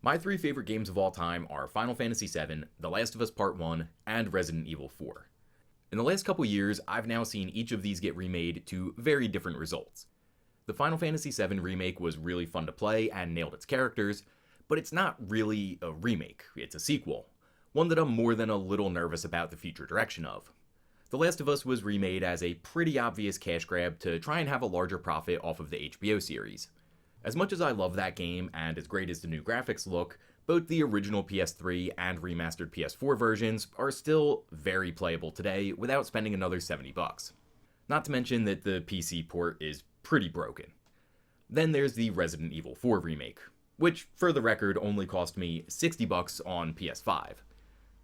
My three favorite games of all time are Final Fantasy VII, The Last of Us Part 1, and Resident Evil 4. In the last couple years, I've now seen each of these get remade to very different results. The Final Fantasy VII remake was really fun to play and nailed its characters, but it's not really a remake, it's a sequel, one that I'm more than a little nervous about the future direction of. The Last of Us was remade as a pretty obvious cash grab to try and have a larger profit off of the HBO series. As much as I love that game, and as great as the new graphics look, both the original PS3 and remastered PS4 versions are still very playable today without spending another $70. Not to mention that the PC port is pretty broken. Then there's the Resident Evil 4 remake, which for the record only cost me $60 on PS5.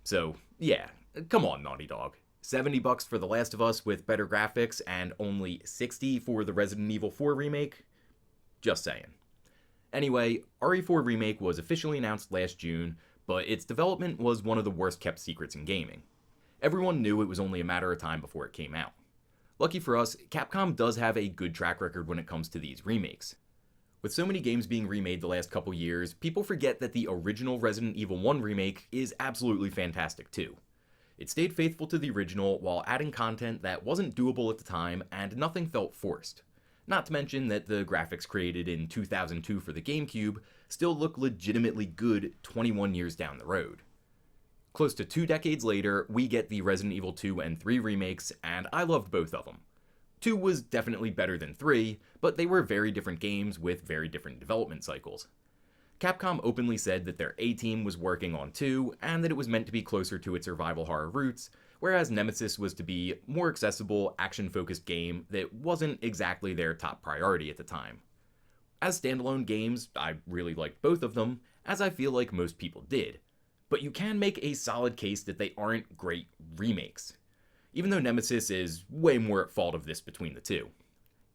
So yeah, come on Naughty Dog. $70 for The Last of Us with better graphics and only $60 for the Resident Evil 4 remake? Just saying. Anyway, RE4 Remake was officially announced last June, but its development was one of the worst kept secrets in gaming. Everyone knew it was only a matter of time before it came out. Lucky for us, Capcom does have a good track record when it comes to these remakes. With so many games being remade the last couple years, people forget that the original Resident Evil 1 remake is absolutely fantastic too. It stayed faithful to the original while adding content that wasn't doable at the time and nothing felt forced. Not to mention that the graphics created in 2002 for the GameCube still look legitimately good 21 years down the road. Close to 2 decades later, we get the Resident Evil 2 and 3 remakes, and I loved both of them. 2 was definitely better than 3, but they were very different games with very different development cycles. Capcom openly said that their A-team was working on 2, and that it was meant to be closer to its survival horror roots, whereas Nemesis was to be a more accessible, action-focused game that wasn't exactly their top priority at the time. As standalone games, I really liked both of them, as I feel like most people did, but you can make a solid case that they aren't great remakes, even though Nemesis is way more at fault of this between the two.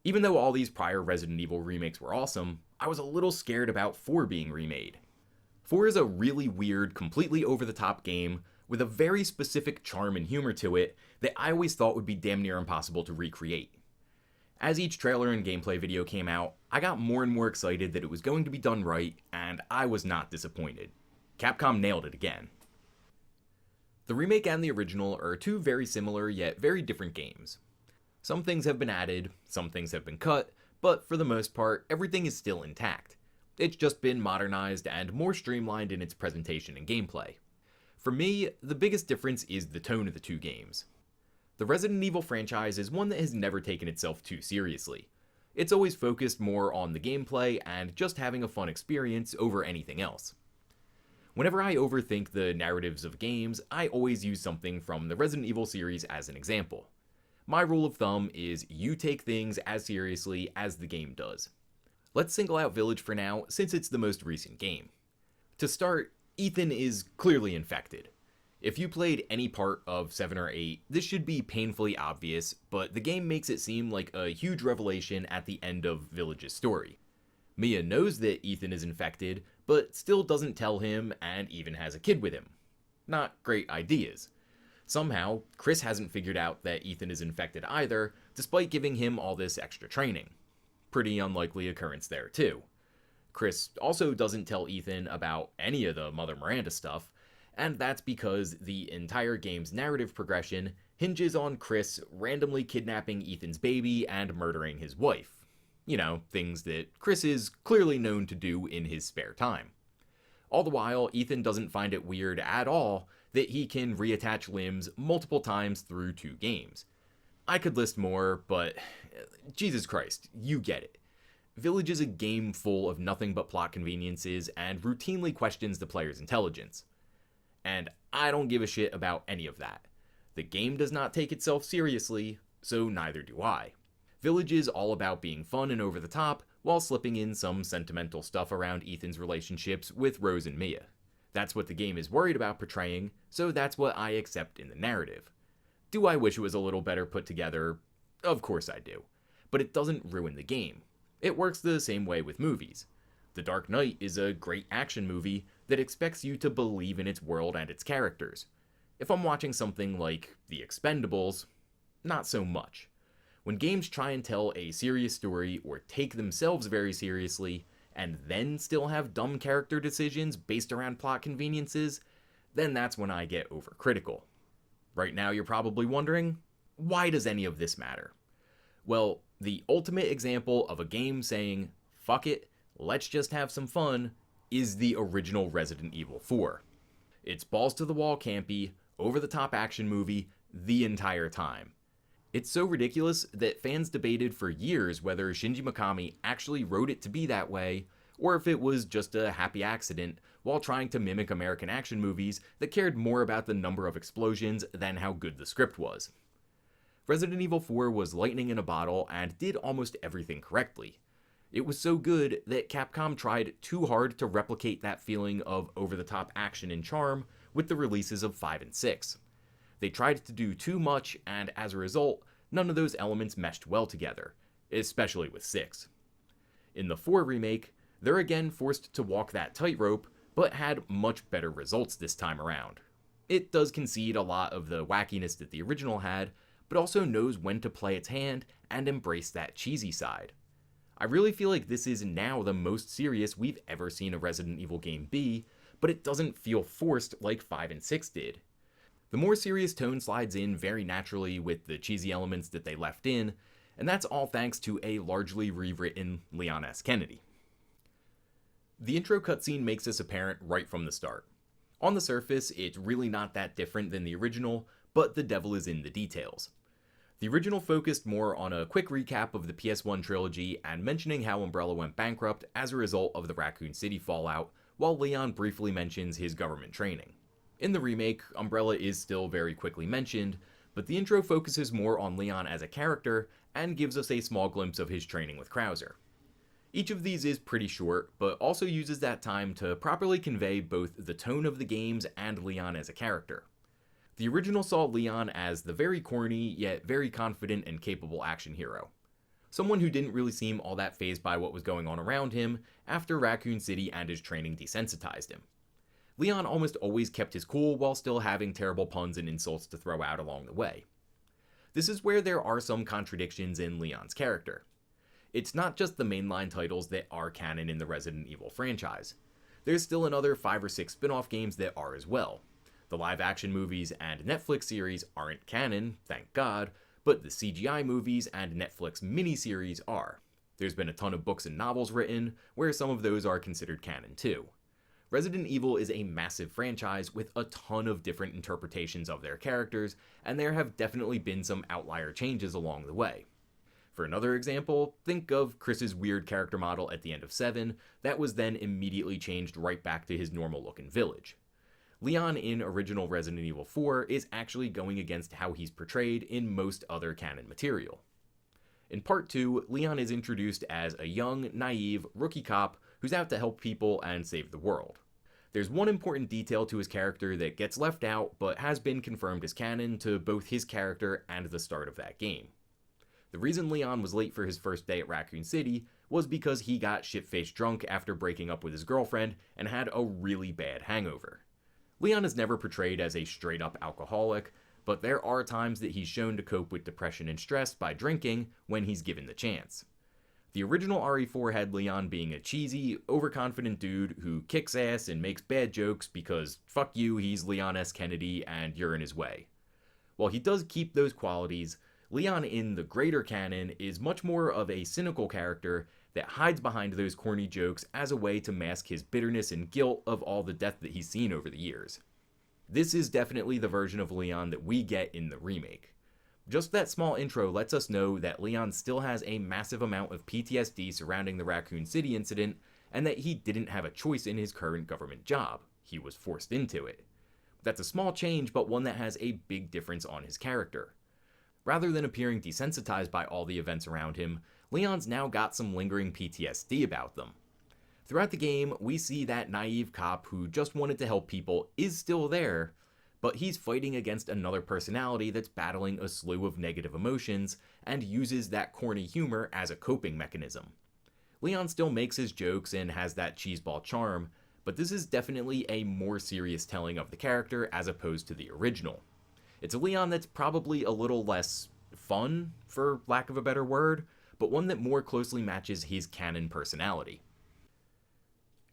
Even though all these prior Resident Evil remakes were awesome, I was a little scared about 4 being remade. 4 is a really weird, completely over-the-top game with a very specific charm and humor to it that I always thought would be damn near impossible to recreate. As each trailer and gameplay video came out, I got more and more excited that it was going to be done right, and I was not disappointed. Capcom nailed it again. The remake and the original are 2 very similar yet very different games. Some things have been added, some things have been cut, but for the most part, everything is still intact. It's just been modernized and more streamlined in its presentation and gameplay. For me, the biggest difference is the tone of the 2 games. The Resident Evil franchise is one that has never taken itself too seriously. It's always focused more on the gameplay and just having a fun experience over anything else. Whenever I overthink the narratives of games, I always use something from the Resident Evil series as an example. My rule of thumb is you take things as seriously as the game does. Let's single out Village for now, since it's the most recent game. To start, Ethan is clearly infected. If you played any part of 7 or 8, this should be painfully obvious, but the game makes it seem like a huge revelation at the end of Village's story. Mia knows that Ethan is infected, but still doesn't tell him and even has a kid with him. Not great ideas. Somehow, Chris hasn't figured out that Ethan is infected either, despite giving him all this extra training. Pretty unlikely occurrence there too. Chris also doesn't tell Ethan about any of the Mother Miranda stuff, and that's because the entire game's narrative progression hinges on Chris randomly kidnapping Ethan's baby and murdering his wife. You know, things that Chris is clearly known to do in his spare time. All the while, Ethan doesn't find it weird at all that he can reattach limbs multiple times through 2 games. I could list more, but Jesus Christ, you get it. Village is a game full of nothing but plot conveniences and routinely questions the player's intelligence. And I don't give a shit about any of that. The game does not take itself seriously, so neither do I. Village is all about being fun and over the top, while slipping in some sentimental stuff around Ethan's relationships with Rose and Mia. That's what the game is worried about portraying, so that's what I accept in the narrative. Do I wish it was a little better put together? Of course I do. But it doesn't ruin the game. It works the same way with movies. The Dark Knight is a great action movie that expects you to believe in its world and its characters. If I'm watching something like The Expendables, not so much. When games try and tell a serious story or take themselves very seriously, and then still have dumb character decisions based around plot conveniences, then that's when I get overcritical. Right now you're probably wondering, why does any of this matter? Well, the ultimate example of a game saying, fuck it, let's just have some fun, is the original Resident Evil 4. It's balls to the wall campy, over-the-top action movie the entire time. It's so ridiculous that fans debated for years whether Shinji Mikami actually wrote it to be that way, or if it was just a happy accident while trying to mimic American action movies that cared more about the number of explosions than how good the script was. Resident Evil 4 was lightning in a bottle and did almost everything correctly. It was so good that Capcom tried too hard to replicate that feeling of over-the-top action and charm with the releases of 5 and 6. They tried to do too much, and as a result, none of those elements meshed well together, especially with 6. In the 4 remake, they're again forced to walk that tightrope, but had much better results this time around. It does concede a lot of the wackiness that the original had, but also knows when to play its hand and embrace that cheesy side. I really feel like this is now the most serious we've ever seen a Resident Evil game be, but it doesn't feel forced like 5 and 6 did. The more serious tone slides in very naturally with the cheesy elements that they left in, and that's all thanks to a largely rewritten Leon S. Kennedy. The intro cutscene makes this apparent right from the start. On the surface, it's really not that different than the original, but the devil is in the details. The original focused more on a quick recap of the PS1 trilogy and mentioning how Umbrella went bankrupt as a result of the Raccoon City fallout, while Leon briefly mentions his government training. In the remake, Umbrella is still very quickly mentioned, but the intro focuses more on Leon as a character and gives us a small glimpse of his training with Krauser. Each of these is pretty short, but also uses that time to properly convey both the tone of the games and Leon as a character. The original saw Leon as the very corny, yet very confident and capable action hero. Someone who didn't really seem all that fazed by what was going on around him after Raccoon City and his training desensitized him. Leon almost always kept his cool while still having terrible puns and insults to throw out along the way. This is where there are some contradictions in Leon's character. It's not just the mainline titles that are canon in the Resident Evil franchise. There's still another 5 or 6 spin-off games that are as well. The live-action movies and Netflix series aren't canon, thank God, but the CGI movies and Netflix miniseries are. There's been a ton of books and novels written, where some of those are considered canon too. Resident Evil is a massive franchise with a ton of different interpretations of their characters, and there have definitely been some outlier changes along the way. For another example, think of Chris's weird character model at the end of 7 that was then immediately changed right back to his normal looking village. Leon in original Resident Evil 4 is actually going against how he's portrayed in most other canon material. In Part 2, Leon is introduced as a young, naive, rookie cop who's out to help people and save the world. There's one important detail to his character that gets left out but has been confirmed as canon to both his character and the start of that game. The reason Leon was late for his first day at Raccoon City was because he got shit-faced drunk after breaking up with his girlfriend and had a really bad hangover. Leon is never portrayed as a straight-up alcoholic, but there are times that he's shown to cope with depression and stress by drinking when he's given the chance. The original RE4 had Leon being a cheesy, overconfident dude who kicks ass and makes bad jokes because fuck you, he's Leon S. Kennedy and you're in his way. While he does keep those qualities, Leon in the greater canon is much more of a cynical character that hides behind those corny jokes as a way to mask his bitterness and guilt of all the death that he's seen over the years. This is definitely the version of Leon that we get in the remake. Just that small intro lets us know that Leon still has a massive amount of PTSD surrounding the Raccoon City incident, and that he didn't have a choice in his current government job. He was forced into it. That's a small change, but one that has a big difference on his character. Rather than appearing desensitized by all the events around him, Leon's now got some lingering PTSD about them. Throughout the game, we see that naive cop who just wanted to help people is still there, but he's fighting against another personality that's battling a slew of negative emotions and uses that corny humor as a coping mechanism. Leon still makes his jokes and has that cheeseball charm, but this is definitely a more serious telling of the character as opposed to the original. It's a Leon that's probably a little less fun, for lack of a better word, but one that more closely matches his canon personality.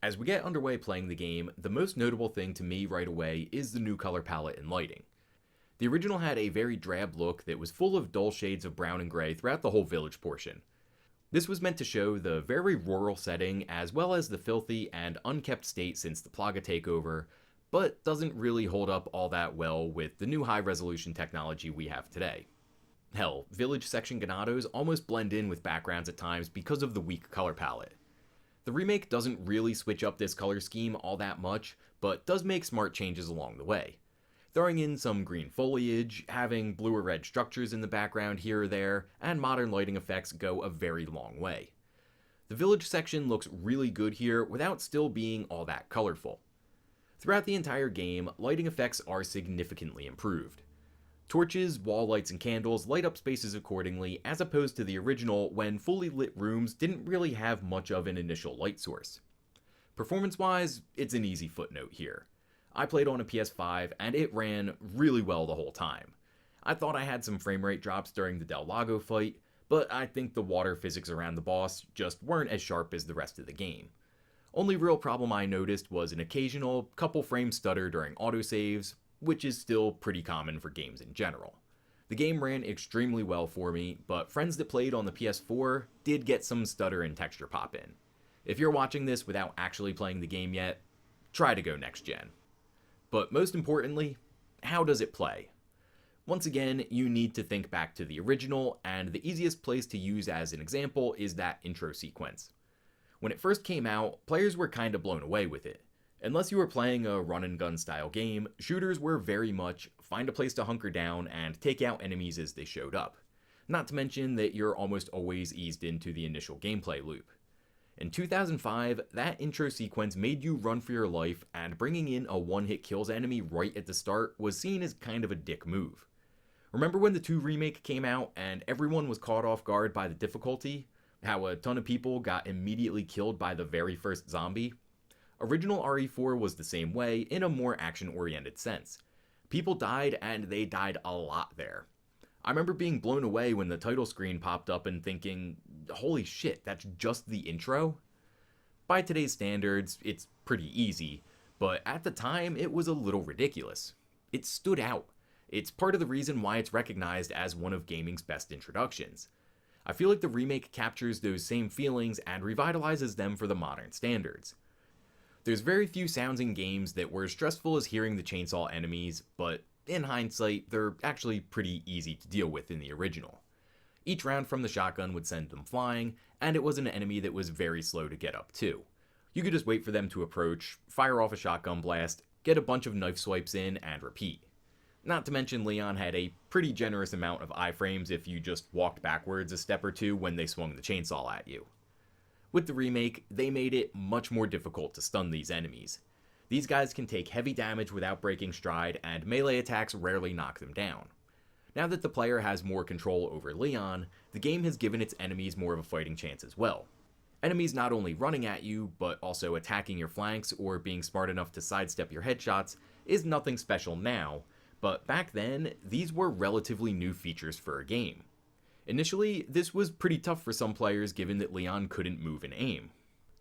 As we get underway playing the game, the most notable thing to me right away is the new color palette and lighting. The original had a very drab look that was full of dull shades of brown and gray throughout the whole village portion. This was meant to show the very rural setting as well as the filthy and unkept state since the Plaga takeover, but doesn't really hold up all that well with the new high-resolution technology we have today. Hell, village section ganados almost blend in with backgrounds at times because of the weak color palette. The remake doesn't really switch up this color scheme all that much, but does make smart changes along the way. Throwing in some green foliage, having blue or red structures in the background here or there, and modern lighting effects go a very long way. The village section looks really good here without still being all that colorful. Throughout the entire game, lighting effects are significantly improved. Torches, wall lights, and candles light up spaces accordingly, as opposed to the original when fully lit rooms didn't really have much of an initial light source. Performance-wise, it's an easy footnote here. I played on a PS5 and it ran really well the whole time. I thought I had some frame rate drops during the Del Lago fight, but I think the water physics around the boss just weren't as sharp as the rest of the game. Only real problem I noticed was an occasional couple frame stutter during autosaves, which is still pretty common for games in general. The game ran extremely well for me, but friends that played on the PS4 did get some stutter and texture pop in. If you're watching this without actually playing the game yet, try to go next gen. But most importantly, how does it play? Once again, you need to think back to the original, and the easiest place to use as an example is that intro sequence. When it first came out, players were kinda blown away with it. Unless you were playing a run and gun style game, shooters were very much find a place to hunker down and take out enemies as they showed up. Not to mention that you're almost always eased into the initial gameplay loop. In 2005, that intro sequence made you run for your life, and bringing in a one-hit kills enemy right at the start was seen as kind of a dick move. Remember when the 2 remake came out and everyone was caught off guard by the difficulty? How a ton of people got immediately killed by the very first zombie? Original RE4 was the same way in a more action-oriented sense. People died, and they died a lot there. I remember being blown away when the title screen popped up and thinking, holy shit, that's just the intro? By today's standards, it's pretty easy, but at the time it was a little ridiculous. It stood out. It's part of the reason why it's recognized as one of gaming's best introductions. I feel like the remake captures those same feelings and revitalizes them for the modern standards. There's very few sounds in games that were as stressful as hearing the chainsaw enemies, but in hindsight, they're actually pretty easy to deal with in the original. Each round from the shotgun would send them flying, and it was an enemy that was very slow to get up to. You could just wait for them to approach, fire off a shotgun blast, get a bunch of knife swipes in, and repeat. Not to mention Leon had a pretty generous amount of iframes if you just walked backwards a step or two when they swung the chainsaw at you. With the remake, they made it much more difficult to stun these enemies. These guys can take heavy damage without breaking stride, and melee attacks rarely knock them down. Now that the player has more control over Leon, the game has given its enemies more of a fighting chance as well. Enemies not only running at you, but also attacking your flanks or being smart enough to sidestep your headshots is nothing special now, but back then, these were relatively new features for a game. Initially, this was pretty tough for some players given that Leon couldn't move and aim.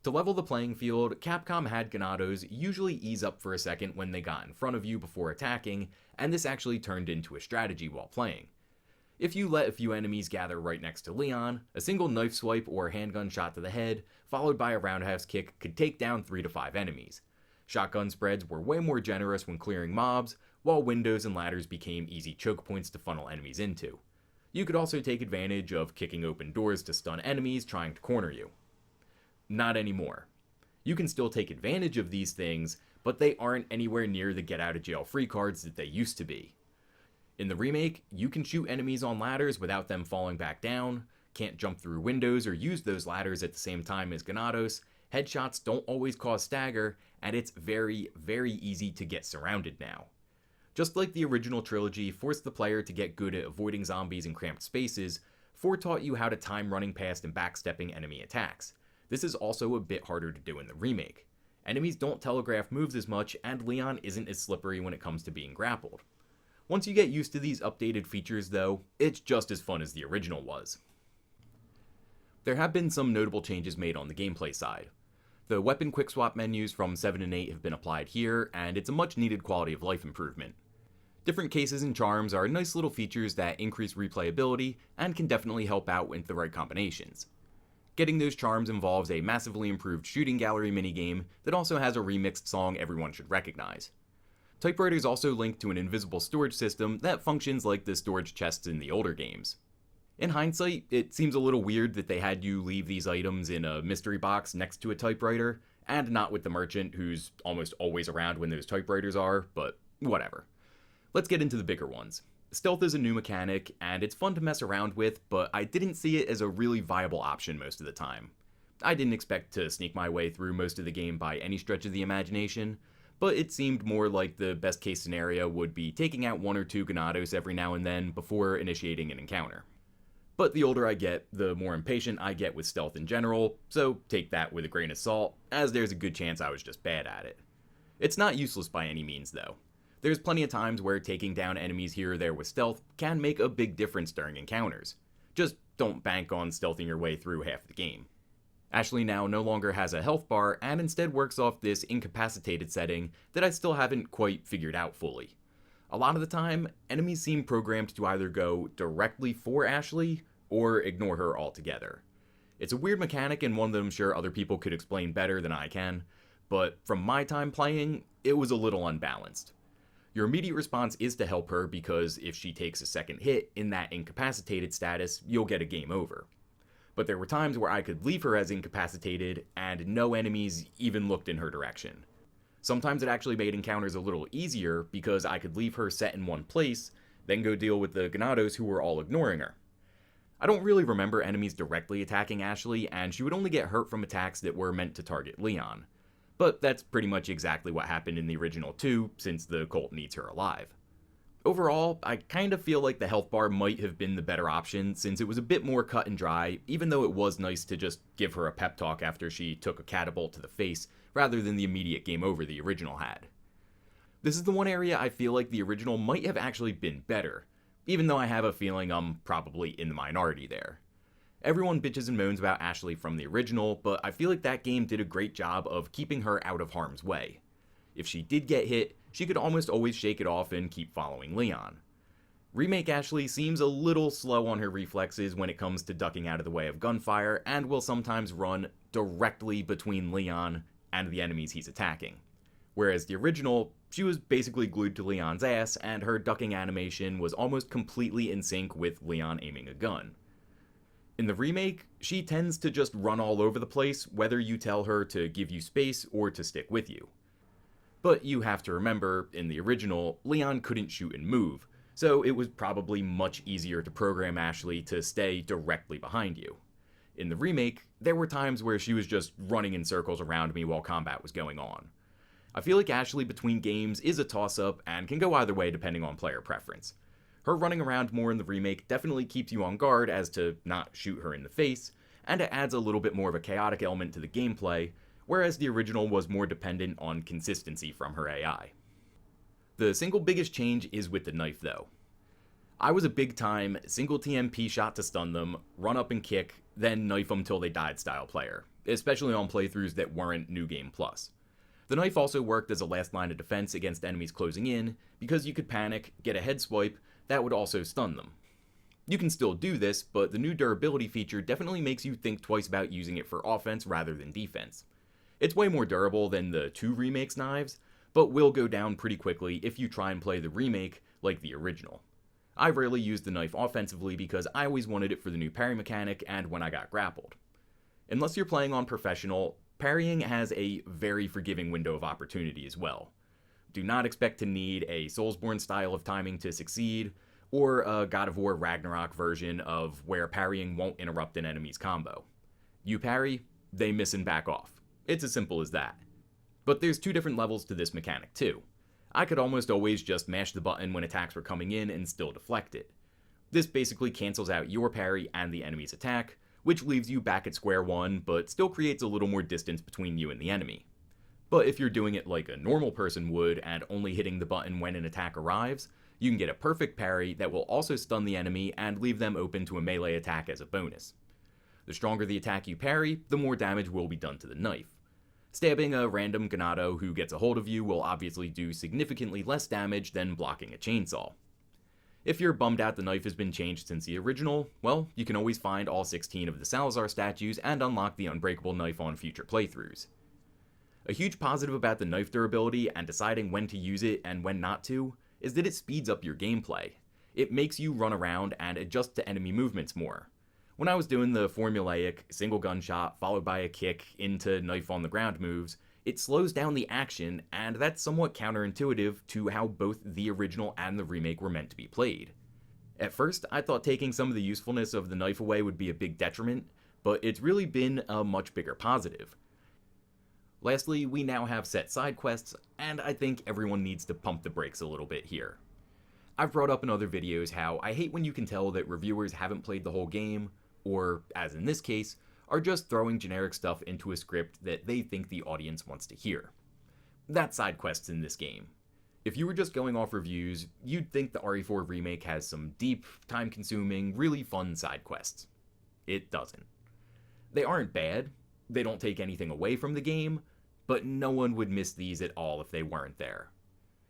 To level the playing field, Capcom had ganados usually ease up for a second when they got in front of you before attacking, and this actually turned into a strategy while playing. If you let a few enemies gather right next to Leon, a single knife swipe or handgun shot to the head, followed by a roundhouse kick, could take down 3 to 5 enemies. Shotgun spreads were way more generous when clearing mobs, while windows and ladders became easy choke points to funnel enemies into. You could also take advantage of kicking open doors to stun enemies trying to corner you. Not anymore. You can still take advantage of these things, but they aren't anywhere near the get out of jail free cards that they used to be. In the remake, you can shoot enemies on ladders without them falling back down, can't jump through windows or use those ladders at the same time as ganados, headshots don't always cause stagger, and it's very, very easy to get surrounded now. Just like the original trilogy forced the player to get good at avoiding zombies in cramped spaces, 4 taught you how to time running past and backstepping enemy attacks. This is also a bit harder to do in the remake. Enemies don't telegraph moves as much, and Leon isn't as slippery when it comes to being grappled. Once you get used to these updated features though, it's just as fun as the original was. There have been some notable changes made on the gameplay side. The weapon quick swap menus from 7 and 8 have been applied here, and it's a much needed quality of life improvement. Different cases and charms are nice little features that increase replayability and can definitely help out with the right combinations. Getting those charms involves a massively improved shooting gallery minigame that also has a remixed song everyone should recognize. Typewriter is also linked to an invisible storage system that functions like the storage chests in the older games. In hindsight, it seems a little weird that they had you leave these items in a mystery box next to a typewriter, and not with the merchant who's almost always around when those typewriters are, but whatever. Let's get into the bigger ones. Stealth is a new mechanic, and it's fun to mess around with, but I didn't see it as a really viable option most of the time. I didn't expect to sneak my way through most of the game by any stretch of the imagination, but it seemed more like the best case scenario would be taking out 1 or 2 Ganados every now and then before initiating an encounter. But the older I get, the more impatient I get with stealth in general, so take that with a grain of salt, as there's a good chance I was just bad at it. It's not useless by any means though. There's plenty of times where taking down enemies here or there with stealth can make a big difference during encounters. Just don't bank on stealthing your way through half the game. Ashley now no longer has a health bar and instead works off this incapacitated setting that I still haven't quite figured out fully. A lot of the time, enemies seem programmed to either go directly for Ashley or ignore her altogether. It's a weird mechanic and one that I'm sure other people could explain better than I can, but from my time playing, it was a little unbalanced. Your immediate response is to help her because if she takes a second hit in that incapacitated status, you'll get a game over. But there were times where I could leave her as incapacitated and no enemies even looked in her direction. Sometimes it actually made encounters a little easier because I could leave her set in one place, then go deal with the Ganados who were all ignoring her. I don't really remember enemies directly attacking Ashley, and she would only get hurt from attacks that were meant to target Leon. But that's pretty much exactly what happened in the original 2, since the cult needs her alive. Overall, I kind of feel like the health bar might have been the better option since it was a bit more cut and dry, even though it was nice to just give her a pep talk after she took a catapult to the face, rather than the immediate game over the original had. This is the one area I feel like the original might have actually been better, even though I have a feeling I'm probably in the minority there. Everyone bitches and moans about Ashley from the original, but I feel like that game did a great job of keeping her out of harm's way. If she did get hit, she could almost always shake it off and keep following Leon. Remake Ashley seems a little slow on her reflexes when it comes to ducking out of the way of gunfire, and will sometimes run directly between Leon and the enemies he's attacking. Whereas the original, she was basically glued to Leon's ass, and her ducking animation was almost completely in sync with Leon aiming a gun. In the remake, she tends to just run all over the place, whether you tell her to give you space or to stick with you. But you have to remember, in the original, Leon couldn't shoot and move, so it was probably much easier to program Ashley to stay directly behind you. In the remake, there were times where she was just running in circles around me while combat was going on. I feel like Ashley between games is a toss-up and can go either way depending on player preference. Her running around more in the remake definitely keeps you on guard as to not shoot her in the face, and it adds a little bit more of a chaotic element to the gameplay, whereas the original was more dependent on consistency from her AI. The single biggest change is with the knife though. I was a big time single TMP shot to stun them, run up and kick, then knife them till they died style player, especially on playthroughs that weren't New Game Plus. The knife also worked as a last line of defense against enemies closing in, because you could panic, get a head swipe, that would also stun them. You can still do this, but the new durability feature definitely makes you think twice about using it for offense rather than defense. It's way more durable than the 2 remakes knives, but will go down pretty quickly if you try and play the remake like the original. I rarely used the knife offensively because I always wanted it for the new parry mechanic and when I got grappled. Unless you're playing on professional, parrying has a very forgiving window of opportunity as well. Do not expect to need a Soulsborne style of timing to succeed, or a God of War Ragnarok version of where parrying won't interrupt an enemy's combo. You parry, they miss and back off. It's as simple as that. But there's 2 different levels to this mechanic too. I could almost always just mash the button when attacks were coming in and still deflect it. This basically cancels out your parry and the enemy's attack, which leaves you back at square one, but still creates a little more distance between you and the enemy. But if you're doing it like a normal person would and only hitting the button when an attack arrives, you can get a perfect parry that will also stun the enemy and leave them open to a melee attack as a bonus. The stronger the attack you parry, the more damage will be done to the knife. Stabbing a random ganado who gets a hold of you will obviously do significantly less damage than blocking a chainsaw. If you're bummed out the knife has been changed since the original, well, you can always find all 16 of the Salazar statues and unlock the unbreakable knife on future playthroughs. A huge positive about the knife durability and deciding when to use it and when not to is that it speeds up your gameplay. It makes you run around and adjust to enemy movements more. When I was doing the formulaic single gunshot followed by a kick into knife on the ground moves, it slows down the action, and that's somewhat counterintuitive to how both the original and the remake were meant to be played. At first, I thought taking some of the usefulness of the knife away would be a big detriment, but it's really been a much bigger positive. Lastly, we now have set side quests, and I think everyone needs to pump the brakes a little bit here. I've brought up in other videos how I hate when you can tell that reviewers haven't played the whole game, or, as in this case, are just throwing generic stuff into a script that they think the audience wants to hear. That's side quests in this game. If you were just going off reviews, you'd think the RE4 Remake has some deep, time-consuming, really fun side quests. It doesn't. They aren't bad, they don't take anything away from the game, but no one would miss these at all if they weren't there.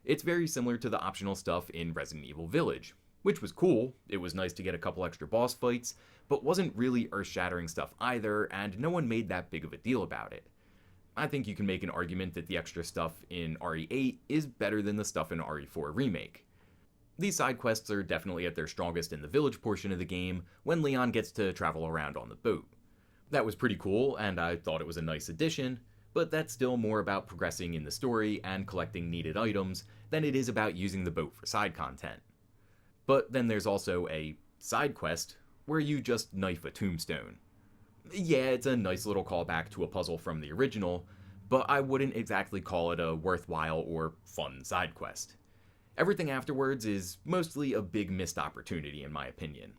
It's very similar to the optional stuff in Resident Evil Village, which was cool. It was nice to get a couple extra boss fights, but wasn't really earth-shattering stuff either, and no one made that big of a deal about it. I think you can make an argument that the extra stuff in RE8 is better than the stuff in RE4 Remake. These side quests are definitely at their strongest in the village portion of the game, when Leon gets to travel around on the boat. That was pretty cool, and I thought it was a nice addition, but that's still more about progressing in the story and collecting needed items than it is about using the boat for side content. But then there's also a side quest where you just knife a tombstone. Yeah, it's a nice little callback to a puzzle from the original, but I wouldn't exactly call it a worthwhile or fun side quest. Everything afterwards is mostly a big missed opportunity in my opinion.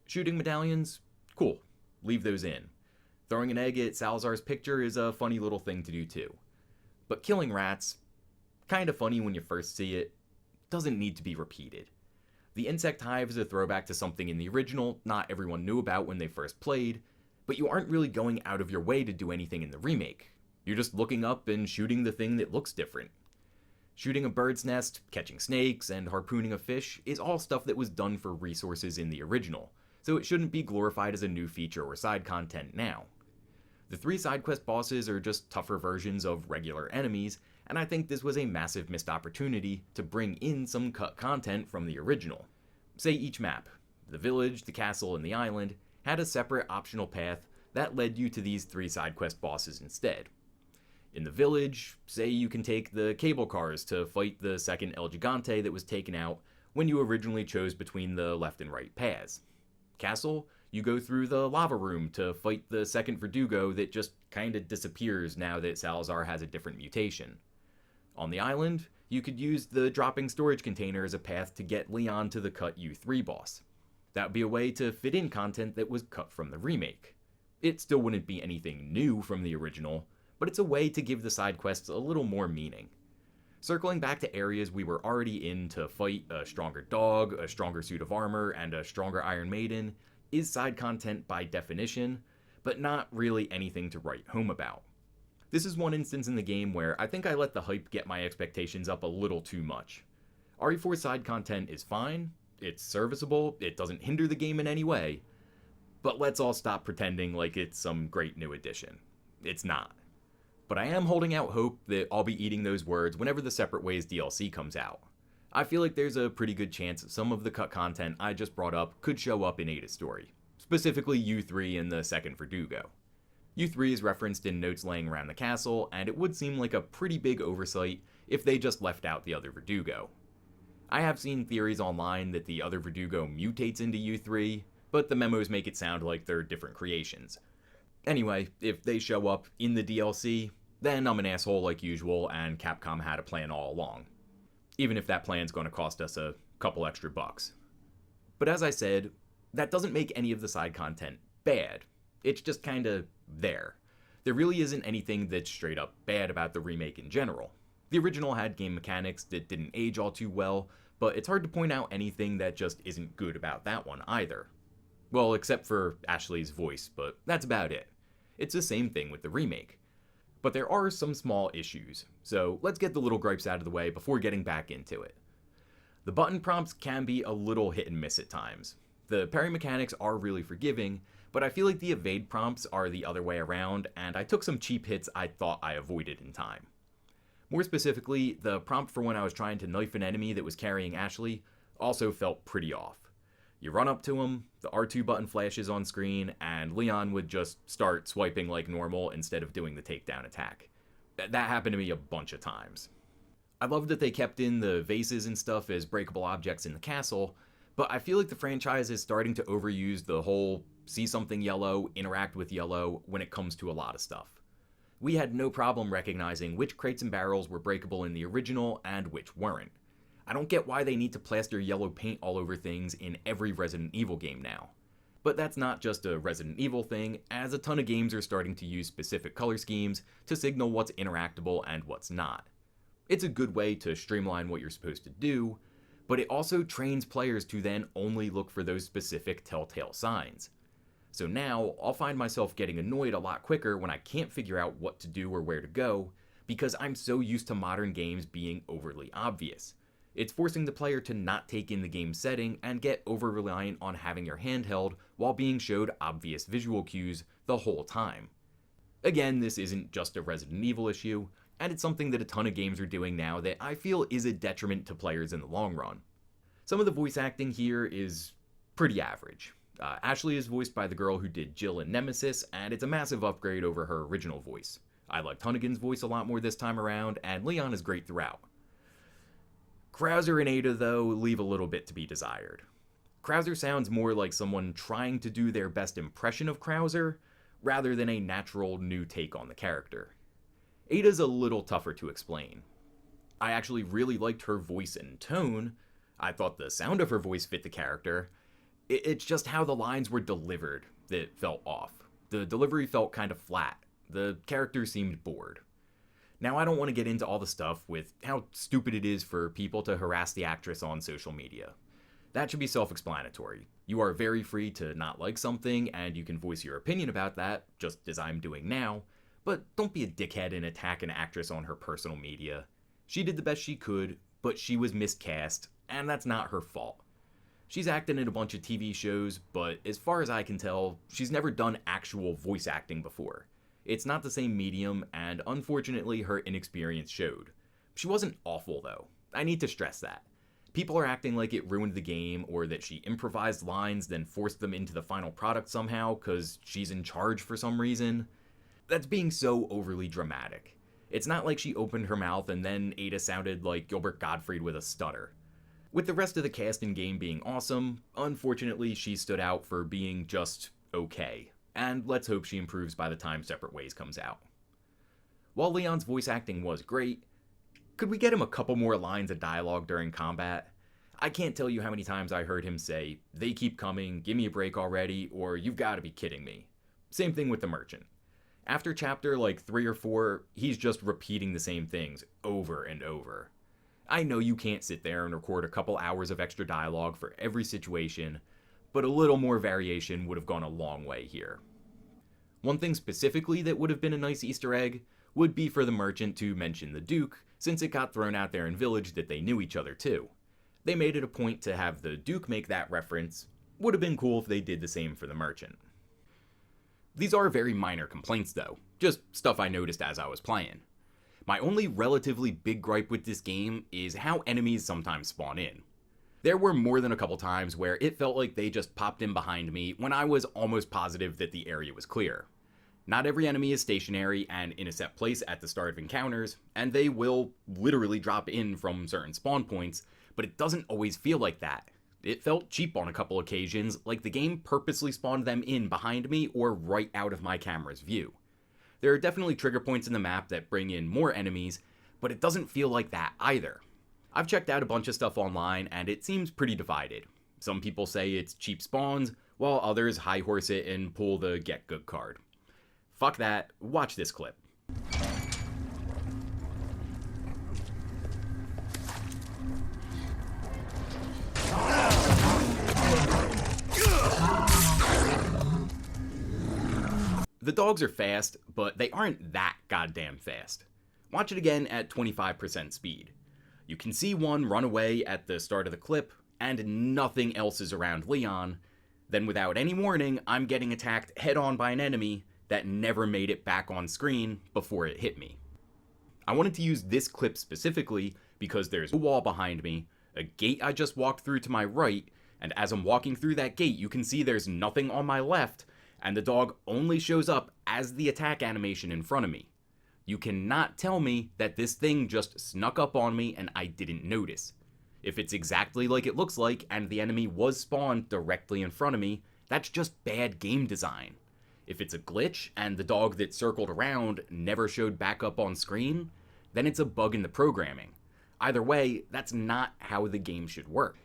Shooting medallions? Cool. Leave those in. Throwing an egg at Salazar's picture is a funny little thing to do too. But killing rats? Kinda funny when you first see it. Doesn't need to be repeated. The insect hive is a throwback to something in the original not everyone knew about when they first played, but you aren't really going out of your way to do anything in the remake. You're just looking up and shooting the thing that looks different. Shooting a bird's nest, catching snakes, and harpooning a fish is all stuff that was done for resources in the original, so it shouldn't be glorified as a new feature or side content now. The 3 side quest bosses are just tougher versions of regular enemies, and I think this was a massive missed opportunity to bring in some cut content from the original. Say each map, the village, the castle, and the island, had a separate optional path that led you to these 3 side quest bosses instead. In the village, say you can take the cable cars to fight the second El Gigante that was taken out when you originally chose between the left and right paths. Castle, you go through the lava room to fight the second Verdugo that just kinda disappears now that Salazar has a different mutation. On the island, you could use the dropping storage container as a path to get Leon to the cut U3 boss. That would be a way to fit in content that was cut from the remake. It still wouldn't be anything new from the original, but it's a way to give the side quests a little more meaning. Circling back to areas we were already in to fight a stronger dog, a stronger suit of armor, and a stronger Iron Maiden is side content by definition, but not really anything to write home about. This is one instance in the game where I think I let the hype get my expectations up a little too much. RE4 side content is fine, it's serviceable, it doesn't hinder the game in any way, but let's all stop pretending like it's some great new addition. It's not. But I am holding out hope that I'll be eating those words whenever the Separate Ways DLC comes out. I feel like there's a pretty good chance that some of the cut content I just brought up could show up in Ada's story, specifically U3 and the second Verdugo. U3 is referenced in notes laying around the castle, and it would seem like a pretty big oversight if they just left out the other Verdugo. I have seen theories online that the other Verdugo mutates into U3, but the memos make it sound like they're different creations. Anyway, if they show up in the DLC, then I'm an asshole like usual, and Capcom had a plan all along. Even if that plan's going to cost us a couple extra bucks. But as I said, that doesn't make any of the side content bad. It's just kinda there. There really isn't anything that's straight up bad about the remake in general. The original had game mechanics that didn't age all too well, but it's hard to point out anything that just isn't good about that one either. Well, except for Ashley's voice, but that's about it. It's the same thing with the remake. But there are some small issues, so let's get the little gripes out of the way before getting back into it. The button prompts can be a little hit and miss at times. The parry mechanics are really forgiving, but I feel like the evade prompts are the other way around, and I took some cheap hits I thought I avoided in time. More specifically, the prompt for when I was trying to knife an enemy that was carrying Ashley also felt pretty off. You run up to him, the R2 button flashes on screen, and Leon would just start swiping like normal instead of doing the takedown attack. That happened to me a bunch of times. I love that they kept in the vases and stuff as breakable objects in the castle, but I feel like the franchise is starting to overuse the whole see something yellow, interact with yellow when it comes to a lot of stuff. We had no problem recognizing which crates and barrels were breakable in the original and which weren't. I don't get why they need to plaster yellow paint all over things in every Resident Evil game now. But that's not just a Resident Evil thing, as a ton of games are starting to use specific color schemes to signal what's interactable and what's not. It's a good way to streamline what you're supposed to do, but it also trains players to then only look for those specific telltale signs. So now, I'll find myself getting annoyed a lot quicker when I can't figure out what to do or where to go, because I'm so used to modern games being overly obvious. It's forcing the player to not take in the game setting and get over-reliant on having your hand held while being showed obvious visual cues the whole time. Again, this isn't just a Resident Evil issue, and it's something that a ton of games are doing now that I feel is a detriment to players in the long run. Some of the voice acting here is pretty average. Ashley is voiced by the girl who did Jill in Nemesis, and it's a massive upgrade over her original voice. I liked Hunnigan's voice a lot more this time around, and Leon is great throughout. Krauser and Ada, though, leave a little bit to be desired. Krauser sounds more like someone trying to do their best impression of Krauser, rather than a natural new take on the character. Ada's a little tougher to explain. I actually really liked her voice and tone. I thought the sound of her voice fit the character. It's just how the lines were delivered that felt off. The delivery felt kind of flat. The character seemed bored. Now, I don't want to get into all the stuff with how stupid it is for people to harass the actress on social media. That should be self-explanatory. You are very free to not like something, and you can voice your opinion about that, just as I'm doing now, but don't be a dickhead and attack an actress on her personal media. She did the best she could, but she was miscast, and that's not her fault. She's acted in a bunch of TV shows, but as far as I can tell, she's never done actual voice acting before. It's not the same medium, and unfortunately her inexperience showed. She wasn't awful though. I need to stress that. People are acting like it ruined the game, or that she improvised lines then forced them into the final product somehow cause she's in charge for some reason. That's being so overly dramatic. It's not like she opened her mouth and then Ada sounded like Gilbert Gottfried with a stutter. With the rest of the cast and game being awesome, unfortunately she stood out for being just okay. And let's hope she improves by the time Separate Ways comes out. While Leon's voice acting was great, could we get him a couple more lines of dialogue during combat? I can't tell you how many times I heard him say, "They keep coming, give me a break already," or "You've got to be kidding me." Same thing with the merchant. After chapter like 3 or 4, he's just repeating the same things over and over. I know you can't sit there and record a couple hours of extra dialogue for every situation, but a little more variation would have gone a long way here. One thing specifically that would have been a nice Easter egg would be for the merchant to mention the Duke, since it got thrown out there in Village that they knew each other too. They made it a point to have the Duke make that reference. Would have been cool if they did the same for the merchant. These are very minor complaints though, just stuff I noticed as I was playing. My only relatively big gripe with this game is how enemies sometimes spawn in. There were more than a couple times where it felt like they just popped in behind me when I was almost positive that the area was clear. Not every enemy is stationary and in a set place at the start of encounters, and they will literally drop in from certain spawn points, but it doesn't always feel like that. It felt cheap on a couple occasions, like the game purposely spawned them in behind me or right out of my camera's view. There are definitely trigger points in the map that bring in more enemies, but it doesn't feel like that either. I've checked out a bunch of stuff online, and it seems pretty divided. Some people say it's cheap spawns, while others high horse it and pull the get good card. Fuck that, watch this clip. The dogs are fast, but they aren't that goddamn fast. Watch it again at 25% speed. You can see one run away at the start of the clip, and nothing else is around Leon. Then without any warning, I'm getting attacked head on by an enemy that never made it back on screen before it hit me. I wanted to use this clip specifically because there's a wall behind me, a gate I just walked through to my right, and as I'm walking through that gate you can see there's nothing on my left, and the dog only shows up as the attack animation in front of me. You cannot tell me that this thing just snuck up on me and I didn't notice. If it's exactly like it looks like and the enemy was spawned directly in front of me, that's just bad game design. If it's a glitch and the dog that circled around never showed back up on screen, then it's a bug in the programming. Either way, that's not how the game should work.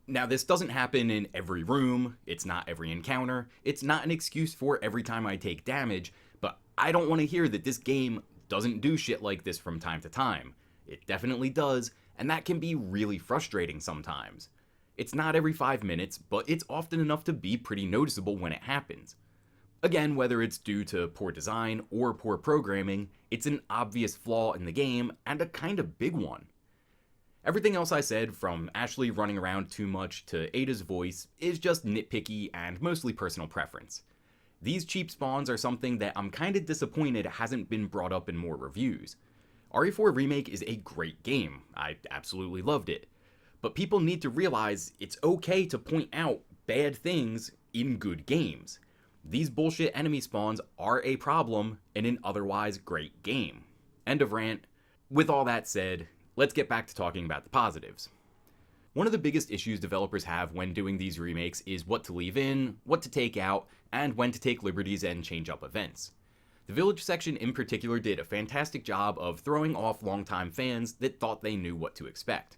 Now, this doesn't happen in every room, it's not every encounter, it's not an excuse for every time I take damage, but I don't want to hear that this game doesn't do shit like this from time to time. It definitely does, and that can be really frustrating sometimes. It's not every 5 minutes, but it's often enough to be pretty noticeable when it happens. Again, whether it's due to poor design or poor programming, it's an obvious flaw in the game, and a kind of big one. Everything else I said, from Ashley running around too much to Ada's voice, is just nitpicky and mostly personal preference. These cheap spawns are something that I'm kinda disappointed hasn't been brought up in more reviews. RE4 Remake is a great game, I absolutely loved it. But people need to realize it's okay to point out bad things in good games. These bullshit enemy spawns are a problem in an otherwise great game. End of rant. With all that said, let's get back to talking about the positives. One of the biggest issues developers have when doing these remakes is what to leave in, what to take out, and when to take liberties and change up events. The Village section in particular did a fantastic job of throwing off longtime fans that thought they knew what to expect.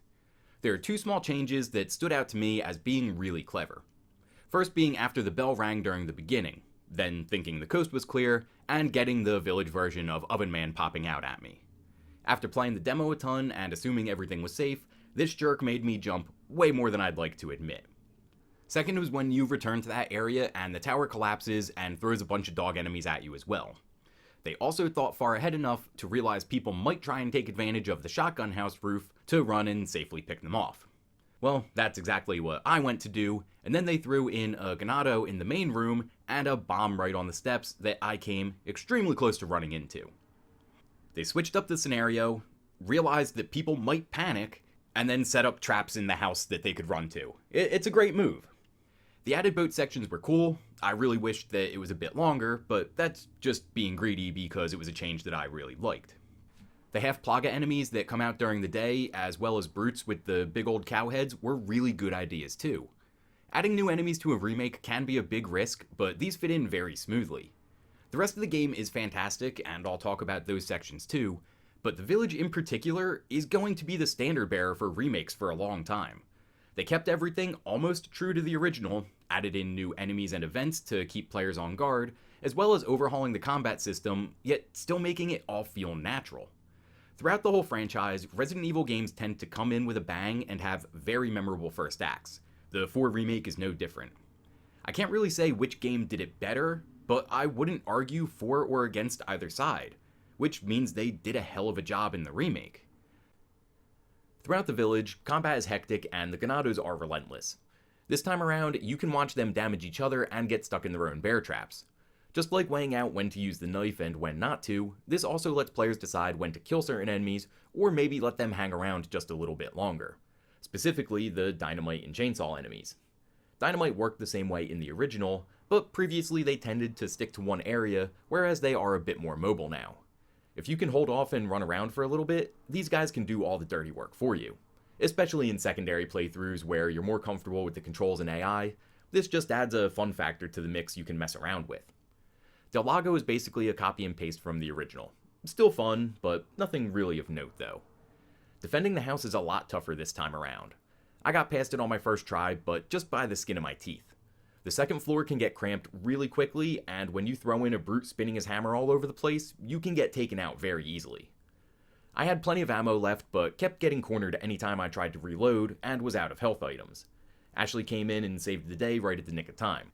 There are two small changes that stood out to me as being really clever. First being after the bell rang during the beginning, then thinking the coast was clear, and getting the Village version of Oven Man popping out at me. After playing the demo a ton and assuming everything was safe, this jerk made me jump way more than I'd like to admit. Second was when you return to that area and the tower collapses and throws a bunch of dog enemies at you as well. They also thought far ahead enough to realize people might try and take advantage of the shotgun house roof to run and safely pick them off. Well, that's exactly what I went to do, and then they threw in a ganado in the main room and a bomb right on the steps that I came extremely close to running into. They switched up the scenario, realized that people might panic, and then set up traps in the house that they could run to. It's a great move. The added boat sections were cool. I really wished that it was a bit longer, but that's just being greedy because it was a change that I really liked. The half plaga enemies that come out during the day, as well as brutes with the big old cow heads, were really good ideas too. Adding new enemies to a remake can be a big risk, but these fit in very smoothly. The rest of the game is fantastic, and I'll talk about those sections too, but the Village in particular is going to be the standard bearer for remakes for a long time. They kept everything almost true to the original, added in new enemies and events to keep players on guard, as well as overhauling the combat system, yet still making it all feel natural. Throughout the whole franchise, Resident Evil games tend to come in with a bang and have very memorable first acts. The 4 Remake is no different. I can't really say which game did it better, but I wouldn't argue for or against either side, which means they did a hell of a job in the remake. Throughout the Village, combat is hectic and the ganados are relentless. This time around, you can watch them damage each other and get stuck in their own bear traps. Just like weighing out when to use the knife and when not to, this also lets players decide when to kill certain enemies, or maybe let them hang around just a little bit longer. Specifically, the dynamite and chainsaw enemies. Dynamite worked the same way in the original, but previously they tended to stick to one area, whereas they are a bit more mobile now. If you can hold off and run around for a little bit, these guys can do all the dirty work for you. Especially in secondary playthroughs where you're more comfortable with the controls and AI, this just adds a fun factor to the mix you can mess around with. Del Lago is basically a copy and paste from the original. Still fun, but nothing really of note though. Defending the house is a lot tougher this time around. I got past it on my first try, but just by the skin of my teeth. The second floor can get cramped really quickly, and when you throw in a brute spinning his hammer all over the place, you can get taken out very easily. I had plenty of ammo left, but kept getting cornered anytime I tried to reload, and was out of health items. Ashley came in and saved the day right at the nick of time.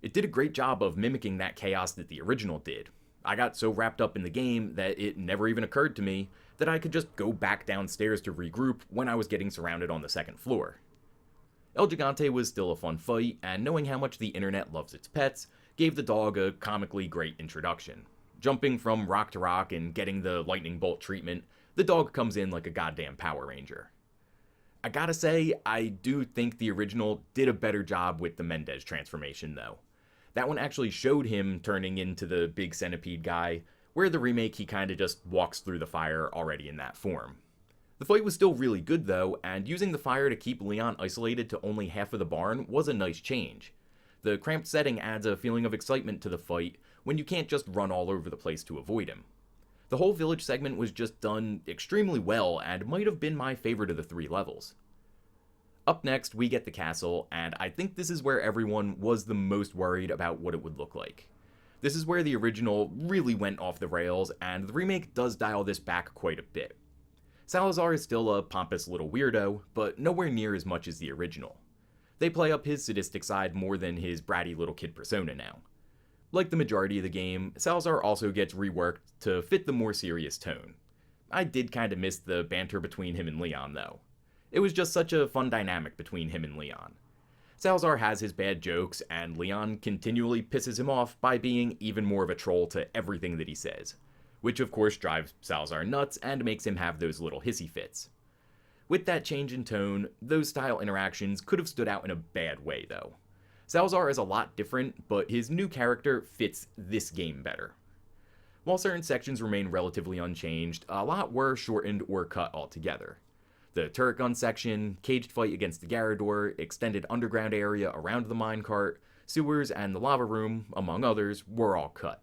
It did a great job of mimicking that chaos that the original did. I got so wrapped up in the game that it never even occurred to me that I could just go back downstairs to regroup when I was getting surrounded on the second floor. El Gigante was still a fun fight, and knowing how much the internet loves its pets gave the dog a comically great introduction. Jumping from rock to rock and getting the lightning bolt treatment, the dog comes in like a goddamn Power Ranger. I gotta say, I do think the original did a better job with the Mendez transformation though. That one actually showed him turning into the big centipede guy, where the remake he kinda just walks through the fire already in that form. The fight was still really good though, and using the fire to keep Leon isolated to only half of the barn was a nice change. The cramped setting adds a feeling of excitement to the fight when you can't just run all over the place to avoid him. The whole village segment was just done extremely well and might have been my favorite of the 3 levels. Up next, we get the castle, and I think this is where everyone was the most worried about what it would look like. This is where the original really went off the rails, and the remake does dial this back quite a bit. Salazar is still a pompous little weirdo, but nowhere near as much as the original. They play up his sadistic side more than his bratty little kid persona now. Like the majority of the game, Salazar also gets reworked to fit the more serious tone. I did kinda miss the banter between him and Leon though. It was just such a fun dynamic between him and Leon. Salazar has his bad jokes, and Leon continually pisses him off by being even more of a troll to everything that he says, which of course drives Salazar nuts and makes him have those little hissy fits. With that change in tone, those style interactions could have stood out in a bad way though. Salazar is a lot different, but his new character fits this game better. While certain sections remain relatively unchanged, a lot were shortened or cut altogether. The turret gun section, caged fight against the Garrador, extended underground area around the minecart, sewers, and the lava room, among others, were all cut.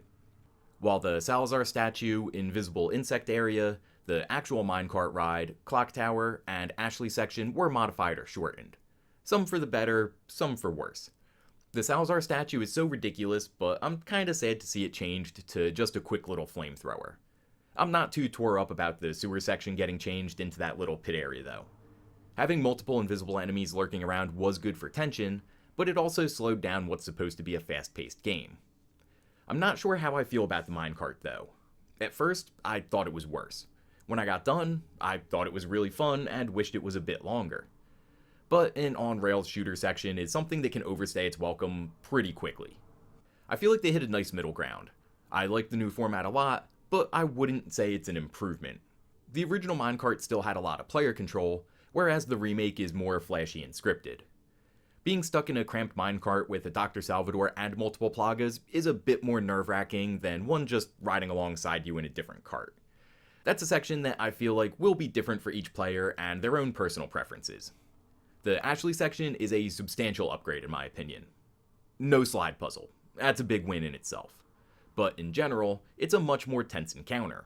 While the Salazar statue, invisible insect area, the actual minecart ride, clock tower, and Ashley section were modified or shortened. Some for the better, some for worse. The Salazar statue is so ridiculous, but I'm kinda sad to see it changed to just a quick little flamethrower. I'm not too tore up about the sewer section getting changed into that little pit area though. Having multiple invisible enemies lurking around was good for tension, but it also slowed down what's supposed to be a fast-paced game. I'm not sure how I feel about the minecart though. At first, I thought it was worse. When I got done, I thought it was really fun and wished it was a bit longer. But an on-rails shooter section is something that can overstay its welcome pretty quickly. I feel like they hit a nice middle ground. I like the new format a lot, but I wouldn't say it's an improvement. The original minecart still had a lot of player control, whereas the remake is more flashy and scripted. Being stuck in a cramped minecart with a Dr. Salvador and multiple plagas is a bit more nerve-wracking than one just riding alongside you in a different cart. That's a section that I feel like will be different for each player and their own personal preferences. The Ashley section is a substantial upgrade in my opinion. No slide puzzle. That's a big win in itself. But in general, it's a much more tense encounter.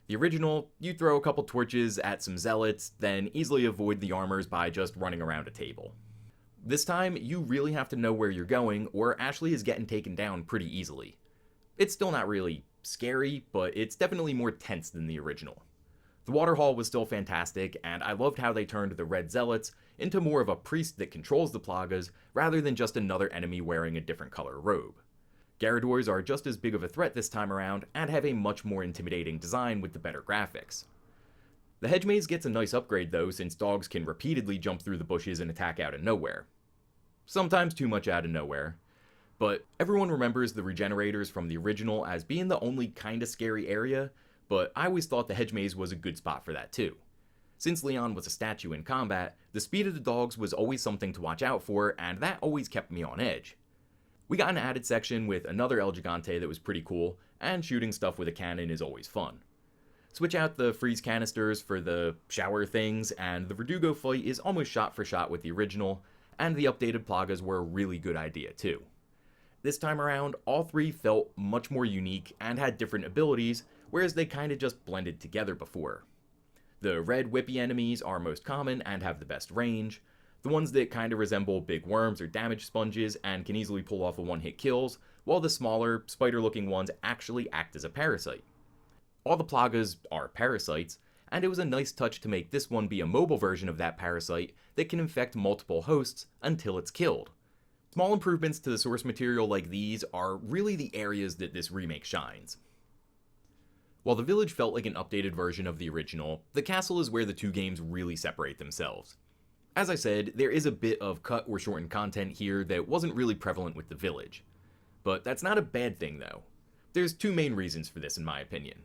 The original, you throw a couple torches at some zealots, then easily avoid the armors by just running around a table. This time, you really have to know where you're going, or Ashley is getting taken down pretty easily. It's still not really scary, but it's definitely more tense than the original. The water hall was still fantastic, and I loved how they turned the red zealots into more of a priest that controls the plagas, rather than just another enemy wearing a different color robe. Garradors are just as big of a threat this time around, and have a much more intimidating design with the better graphics. The hedge maze gets a nice upgrade though, since dogs can repeatedly jump through the bushes and attack out of nowhere. Sometimes too much out of nowhere. But everyone remembers the regenerators from the original as being the only kinda scary area, but I always thought the hedge maze was a good spot for that too. Since Leon was a statue in combat, the speed of the dogs was always something to watch out for, and that always kept me on edge. We got an added section with another El Gigante that was pretty cool, and shooting stuff with a cannon is always fun. Switch out the freeze canisters for the shower things, and the Verdugo fight is almost shot for shot with the original, and the updated plagas were a really good idea too. This time around, all three felt much more unique and had different abilities, whereas they kinda just blended together before. The red whippy enemies are most common and have the best range. The ones that kinda resemble big worms or damage sponges and can easily pull off a one-hit kills, while the smaller, spider-looking ones actually act as a parasite. All the plagas are parasites, and it was a nice touch to make this one be a mobile version of that parasite that can infect multiple hosts until it's killed. Small improvements to the source material like these are really the areas that this remake shines. While the village felt like an updated version of the original, the castle is where the two games really separate themselves. As I said, there is a bit of cut or shortened content here that wasn't really prevalent with the village. But that's not a bad thing though. There's two main reasons for this in my opinion.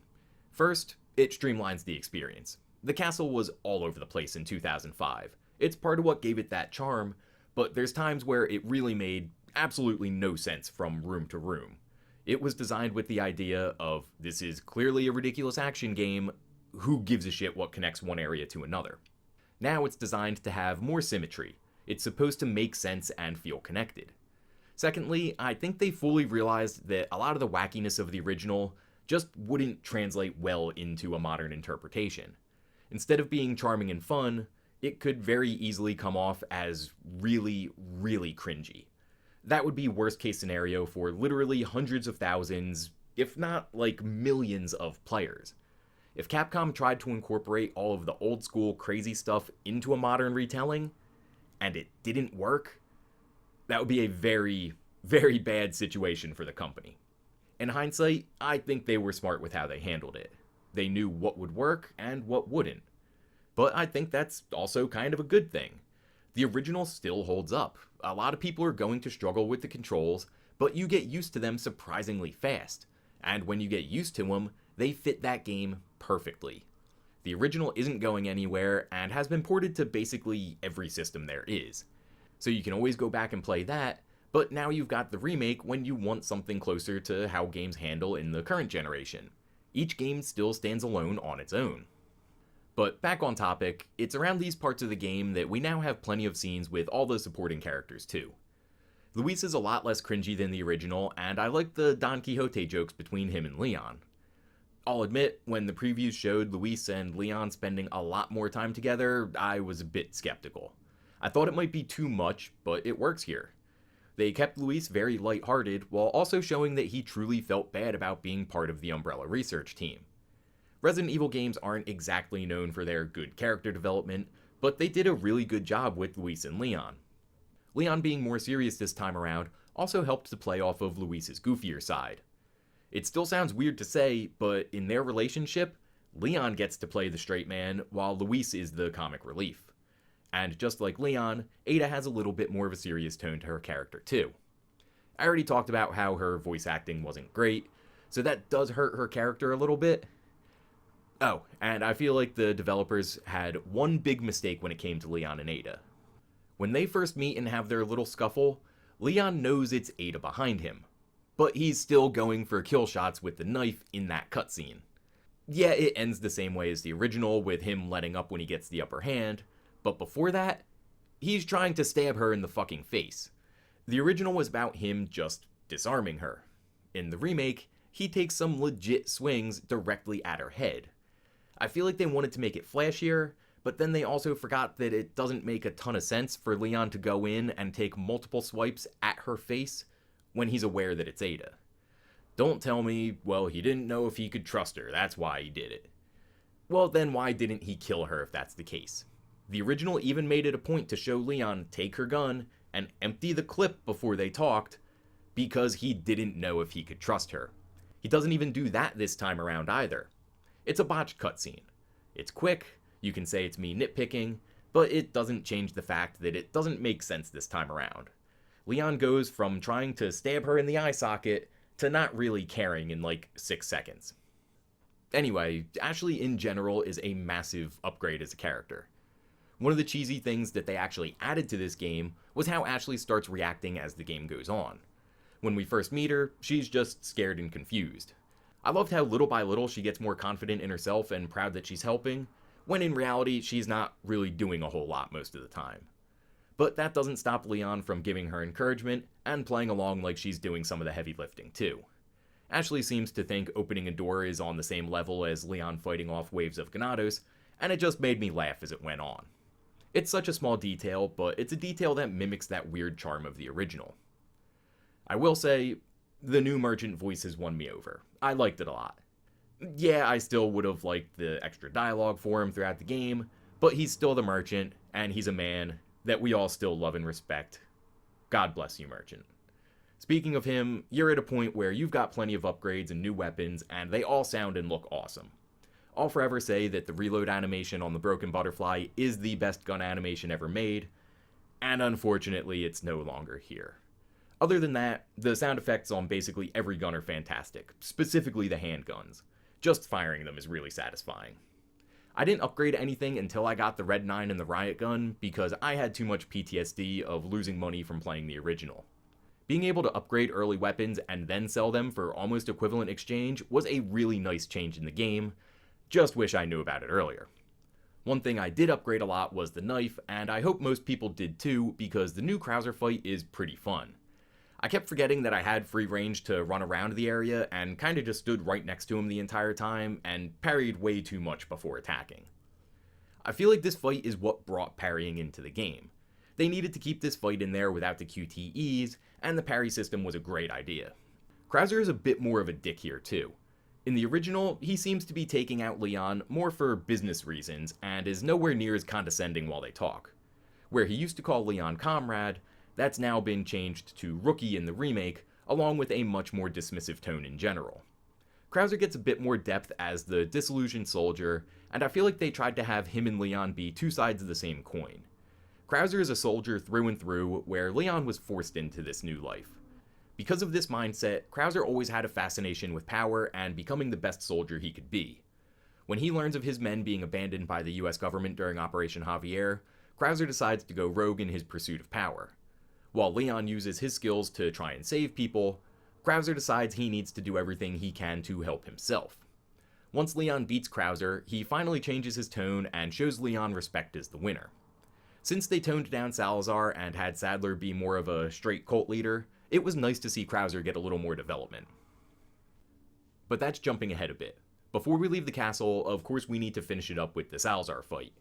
First, it streamlines the experience. The castle was all over the place in 2005. It's part of what gave it that charm, but there's times where it really made absolutely no sense from room to room. It was designed with the idea of, this is clearly a ridiculous action game, who gives a shit what connects one area to another? Now it's designed to have more symmetry. It's supposed to make sense and feel connected. Secondly, I think they fully realized that a lot of the wackiness of the original just wouldn't translate well into a modern interpretation. Instead of being charming and fun, it could very easily come off as really, really cringy. That would be worst case scenario for literally hundreds of thousands, if not like millions of players. If Capcom tried to incorporate all of the old school crazy stuff into a modern retelling, and it didn't work, that would be a very, very bad situation for the company. In hindsight, I think they were smart with how they handled it. They knew what would work and what wouldn't. But I think that's also kind of a good thing. The original still holds up. A lot of people are going to struggle with the controls, but you get used to them surprisingly fast. And when you get used to them, they fit that game perfectly. The original isn't going anywhere and has been ported to basically every system there is. So you can always go back and play that, but now you've got the remake when you want something closer to how games handle in the current generation. Each game still stands alone on its own. But back on topic, it's around these parts of the game that we now have plenty of scenes with all the supporting characters too. Luis is a lot less cringy than the original, and I like the Don Quixote jokes between him and Leon. I'll admit, when the previews showed Luis and Leon spending a lot more time together, I was a bit skeptical. I thought it might be too much, but it works here. They kept Luis very lighthearted, while also showing that he truly felt bad about being part of the Umbrella research team. Resident Evil games aren't exactly known for their good character development, but they did a really good job with Luis and Leon. Leon being more serious this time around also helped to play off of Luis's goofier side. It still sounds weird to say, but in their relationship, Leon gets to play the straight man, while Luis is the comic relief. And just like Leon, Ada has a little bit more of a serious tone to her character too. I already talked about how her voice acting wasn't great, so that does hurt her character a little bit. Oh, and I feel like the developers had one big mistake when it came to Leon and Ada. When they first meet and have their little scuffle, Leon knows it's Ada behind him, but he's still going for kill shots with the knife in that cutscene. Yeah, it ends the same way as the original, with him letting up when he gets the upper hand, but before that, he's trying to stab her in the fucking face. The original was about him just disarming her. In the remake, he takes some legit swings directly at her head. I feel like they wanted to make it flashier, but then they also forgot that it doesn't make a ton of sense for Leon to go in and take multiple swipes at her face when he's aware that it's Ada. Don't tell me, well, he didn't know if he could trust her, that's why he did it. Well, then why didn't he kill her if that's the case? The original even made it a point to show Leon take her gun and empty the clip before they talked, because he didn't know if he could trust her. He doesn't even do that this time around either. It's a botched cutscene. It's quick, you can say it's me nitpicking, but it doesn't change the fact that it doesn't make sense this time around. Leon goes from trying to stab her in the eye socket to not really caring in like 6 seconds. Anyway, Ashley in general is a massive upgrade as a character. One of the cheesy things that they actually added to this game was how Ashley starts reacting as the game goes on. When we first meet her, she's just scared and confused. I loved how little by little she gets more confident in herself and proud that she's helping, when in reality she's not really doing a whole lot most of the time. But that doesn't stop Leon from giving her encouragement and playing along like she's doing some of the heavy lifting too. Ashley seems to think opening a door is on the same level as Leon fighting off waves of Ganados, and it just made me laugh as it went on. It's such a small detail, but it's a detail that mimics that weird charm of the original. I will say, the new merchant voices won me over. I liked it a lot. Yeah, I still would have liked the extra dialogue for him throughout the game, but he's still the merchant, and he's a man that we all still love and respect. God bless you, Merchant. Speaking of him, you're at a point where you've got plenty of upgrades and new weapons, and they all sound and look awesome. I'll forever say that the reload animation on the Broken Butterfly is the best gun animation ever made, and unfortunately it's no longer here. Other than that, the sound effects on basically every gun are fantastic, specifically the handguns. Just firing them is really satisfying. I didn't upgrade anything until I got the Red 9 and the Riot Gun because I had too much PTSD of losing money from playing the original. Being able to upgrade early weapons and then sell them for almost equivalent exchange was a really nice change in the game. Just wish I knew about it earlier. One thing I did upgrade a lot was the knife, and I hope most people did too because the new Krauser fight is pretty fun. I kept forgetting that I had free range to run around the area and kinda just stood right next to him the entire time and parried way too much before attacking. I feel like this fight is what brought parrying into the game. They needed to keep this fight in there without the QTEs, and the parry system was a great idea. Krauser is a bit more of a dick here too. In the original, he seems to be taking out Leon more for business reasons and is nowhere near as condescending while they talk. Where he used to call Leon comrade, that's now been changed to rookie in the remake, along with a much more dismissive tone in general. Krauser gets a bit more depth as the disillusioned soldier, and I feel like they tried to have him and Leon be two sides of the same coin. Krauser is a soldier through and through, where Leon was forced into this new life. Because of this mindset, Krauser always had a fascination with power and becoming the best soldier he could be. When he learns of his men being abandoned by the US government during Operation Javier, Krauser decides to go rogue in his pursuit of power. While Leon uses his skills to try and save people, Krauser decides he needs to do everything he can to help himself. Once Leon beats Krauser, he finally changes his tone and shows Leon respect as the winner. Since they toned down Salazar and had Sadler be more of a straight cult leader, it was nice to see Krauser get a little more development. But that's jumping ahead a bit. Before we leave the castle, of course we need to finish it up with the Salazar fight.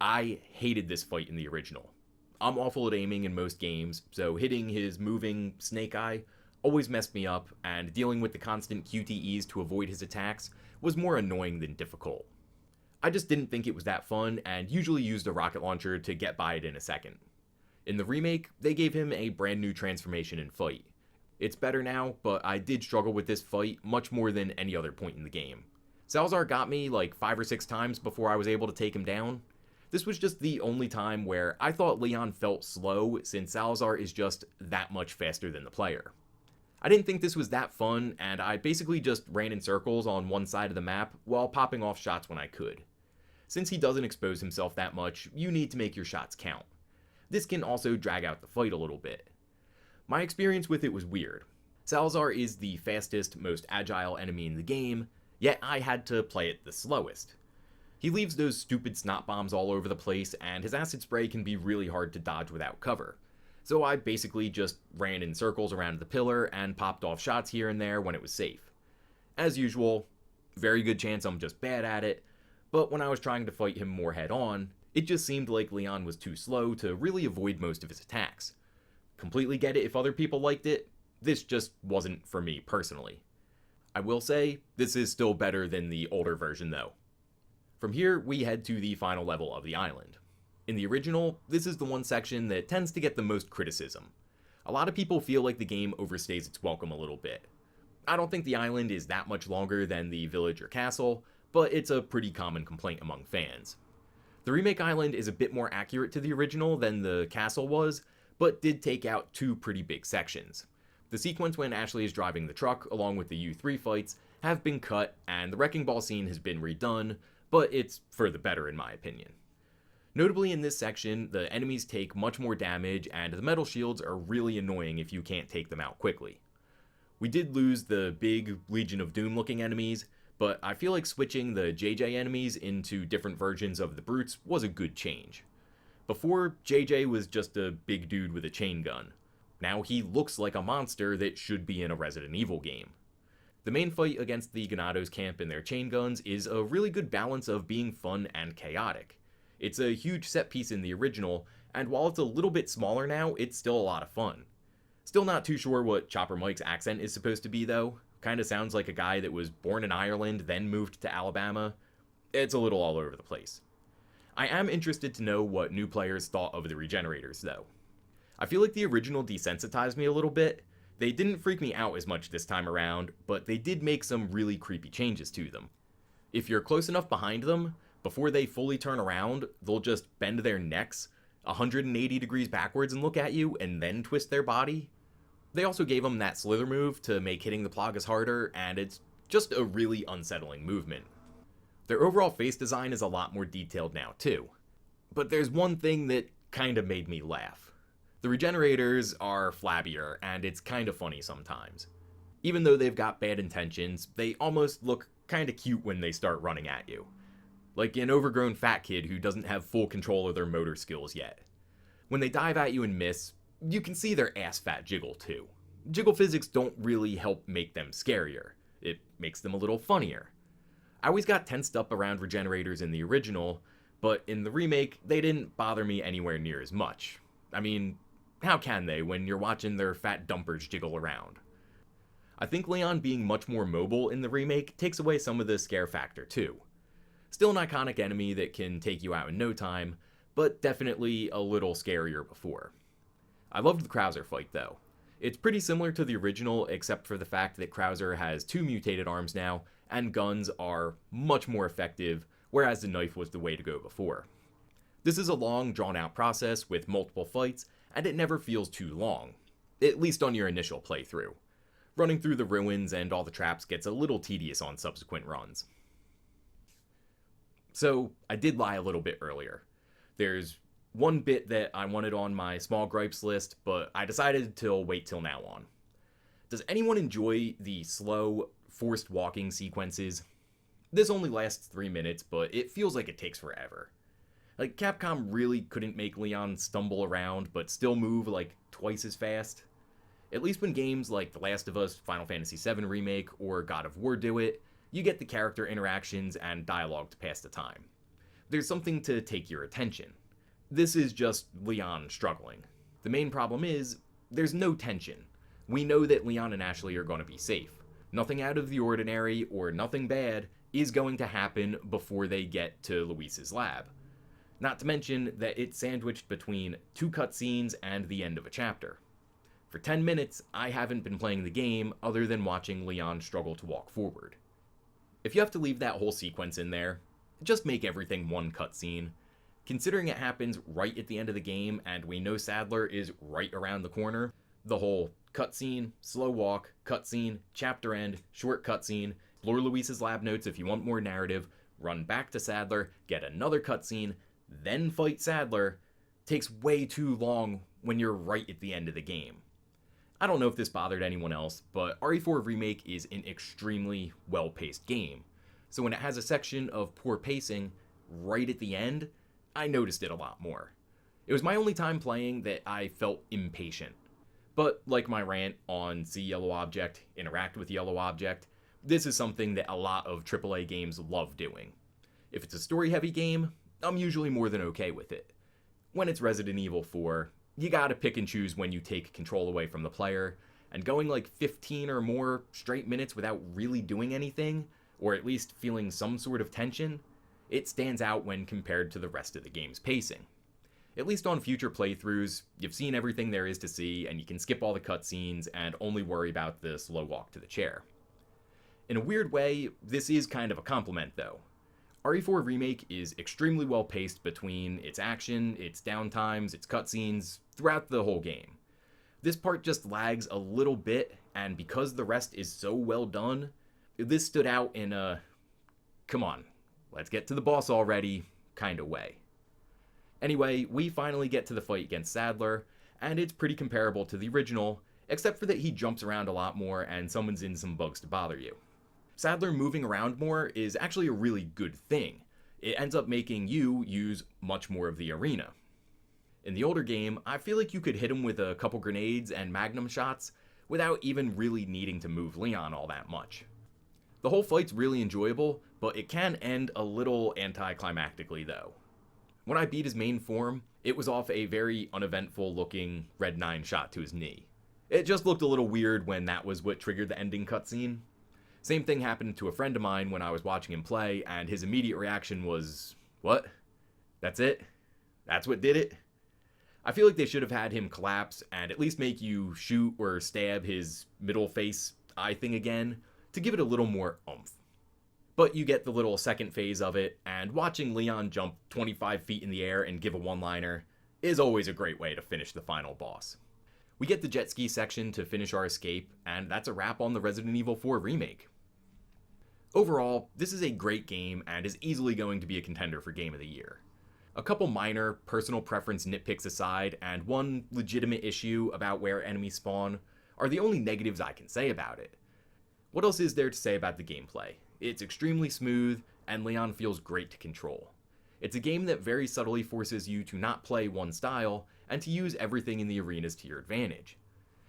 I hated this fight in the original. I'm awful at aiming in most games, so hitting his moving snake eye always messed me up, and dealing with the constant QTEs to avoid his attacks was more annoying than difficult. I just didn't think it was that fun, and usually used a rocket launcher to get by it in a second. In the remake, they gave him a brand new transformation and fight. It's better now, but I did struggle with this fight much more than any other point in the game. Salazar got me like 5 or 6 times before I was able to take him down. This was just the only time where I thought Leon felt slow, since Salazar is just that much faster than the player. I didn't think this was that fun, and I basically just ran in circles on one side of the map while popping off shots when I could. Since he doesn't expose himself that much, you need to make your shots count. This can also drag out the fight a little bit. My experience with it was weird. Salazar is the fastest, most agile enemy in the game, yet I had to play it the slowest. He leaves those stupid snot bombs all over the place, and his acid spray can be really hard to dodge without cover. So I basically just ran in circles around the pillar and popped off shots here and there when it was safe. As usual, very good chance I'm just bad at it, but when I was trying to fight him more head on, it just seemed like Leon was too slow to really avoid most of his attacks. Completely get it if other people liked it, this just wasn't for me personally. I will say, this is still better than the older version though. From here, we head to the final level of the island. In the original, this is the one section that tends to get the most criticism. A lot of people feel like the game overstays its welcome a little bit. I don't think the island is that much longer than the village or castle, but it's a pretty common complaint among fans. The remake island is a bit more accurate to the original than the castle was, but did take out 2 pretty big sections. The sequence when Ashley is driving the truck along with the U3 fights have been cut, and the wrecking ball scene has been redone, but it's for the better in my opinion. Notably in this section, the enemies take much more damage, and the metal shields are really annoying if you can't take them out quickly. We did lose the big Legion of Doom looking enemies, but I feel like switching the JJ enemies into different versions of the brutes was a good change. Before, JJ was just a big dude with a chain gun. Now he looks like a monster that should be in a Resident Evil game. The main fight against the Ganados camp and their chain guns is a really good balance of being fun and chaotic. It's a huge set piece in the original, and while it's a little bit smaller now, it's still a lot of fun. Still not too sure what Chopper Mike's accent is supposed to be though. Kinda sounds like a guy that was born in Ireland, then moved to Alabama. It's a little all over the place. I am interested to know what new players thought of the regenerators though. I feel like the original desensitized me a little bit. They didn't freak me out as much this time around, but they did make some really creepy changes to them. If you're close enough behind them, before they fully turn around, they'll just bend their necks 180 degrees backwards and look at you, and then twist their body. They also gave them that slither move to make hitting the Plagas harder, and it's just a really unsettling movement. Their overall face design is a lot more detailed now too. But there's one thing that kind of made me laugh. The regenerators are flabbier, and it's kind of funny sometimes. Even though they've got bad intentions, they almost look kind of cute when they start running at you. Like an overgrown fat kid who doesn't have full control of their motor skills yet. When they dive at you and miss, you can see their ass fat jiggle too. Jiggle physics don't really help make them scarier. It makes them a little funnier. I always got tensed up around regenerators in the original, but in the remake, they didn't bother me anywhere near as much. I mean, how can they when you're watching their fat dumpers jiggle around? I think Leon being much more mobile in the remake takes away some of the scare factor too. Still an iconic enemy that can take you out in no time, but definitely a little scarier before. I loved the Krauser fight though. It's pretty similar to the original except for the fact that Krauser has 2 mutated arms now, and guns are much more effective, whereas the knife was the way to go before. This is a long, drawn-out process with multiple fights, and it never feels too long, at least on your initial playthrough. Running through the ruins and all the traps gets a little tedious on subsequent runs. So, I did lie a little bit earlier. There's one bit that I wanted on my small gripes list, but I decided to wait till now on. Does anyone enjoy the slow, forced walking sequences? This only lasts 3 minutes, but it feels like it takes forever. Like, Capcom really couldn't make Leon stumble around, but still move like twice as fast. At least when games like The Last of Us, Final Fantasy VII Remake, or God of War do it, you get the character interactions and dialogue to pass the time. There's something to take your attention. This is just Leon struggling. The main problem is, there's no tension. We know that Leon and Ashley are going to be safe. Nothing out of the ordinary or nothing bad is going to happen before they get to Luis's lab. Not to mention that it's sandwiched between 2 cutscenes and the end of a chapter. For 10 minutes, I haven't been playing the game other than watching Leon struggle to walk forward. If you have to leave that whole sequence in there, just make everything one cutscene. Considering it happens right at the end of the game and we know Sadler is right around the corner, the whole cutscene, slow walk, cutscene, chapter end, short cutscene, explore Luis's lab notes if you want more narrative, run back to Sadler, get another cutscene, then fight Sadler, takes way too long when you're right at the end of the game. I don't know if this bothered anyone else, but RE4 Remake is an extremely well-paced game. So when it has a section of poor pacing right at the end, I noticed it a lot more. It was my only time playing that I felt impatient. But like my rant on see yellow object, interact with yellow object, this is something that a lot of AAA games love doing. If it's a story-heavy game, I'm usually more than okay with it. When it's Resident Evil 4, you gotta pick and choose when you take control away from the player, and going like 15 or more straight minutes without really doing anything, or at least feeling some sort of tension, it stands out when compared to the rest of the game's pacing. At least on future playthroughs, you've seen everything there is to see, and you can skip all the cutscenes and only worry about the slow walk to the chair. In a weird way, this is kind of a compliment though. RE4 Remake is extremely well paced between its action, its downtimes, its cutscenes, throughout the whole game. This part just lags a little bit, and because the rest is so well done, this stood out in a, come on, let's get to the boss already, kind of way. Anyway, we finally get to the fight against Sadler, and it's pretty comparable to the original, except for that he jumps around a lot more and summons in some bugs to bother you. Sadler moving around more is actually a really good thing. It ends up making you use much more of the arena. In the older game, I feel like you could hit him with a couple grenades and magnum shots without even really needing to move Leon all that much. The whole fight's really enjoyable, but it can end a little anticlimactically though. When I beat his main form, it was off a very uneventful looking Red 9 shot to his knee. It just looked a little weird when that was what triggered the ending cutscene. Same thing happened to a friend of mine when I was watching him play, and his immediate reaction was, "What? That's it? That's what did it?" I feel like they should have had him collapse and at least make you shoot or stab his middle face eye thing again to give it a little more oomph. But you get the little second phase of it, and watching Leon jump 25 feet in the air and give a one-liner is always a great way to finish the final boss. We get the jet ski section to finish our escape, and that's a wrap on the Resident Evil 4 remake. Overall, this is a great game and is easily going to be a contender for Game of the Year. A couple minor, personal preference nitpicks aside, and one legitimate issue about where enemies spawn, are the only negatives I can say about it. What else is there to say about the gameplay? It's extremely smooth, and Leon feels great to control. It's a game that very subtly forces you to not play one style, and to use everything in the arenas to your advantage.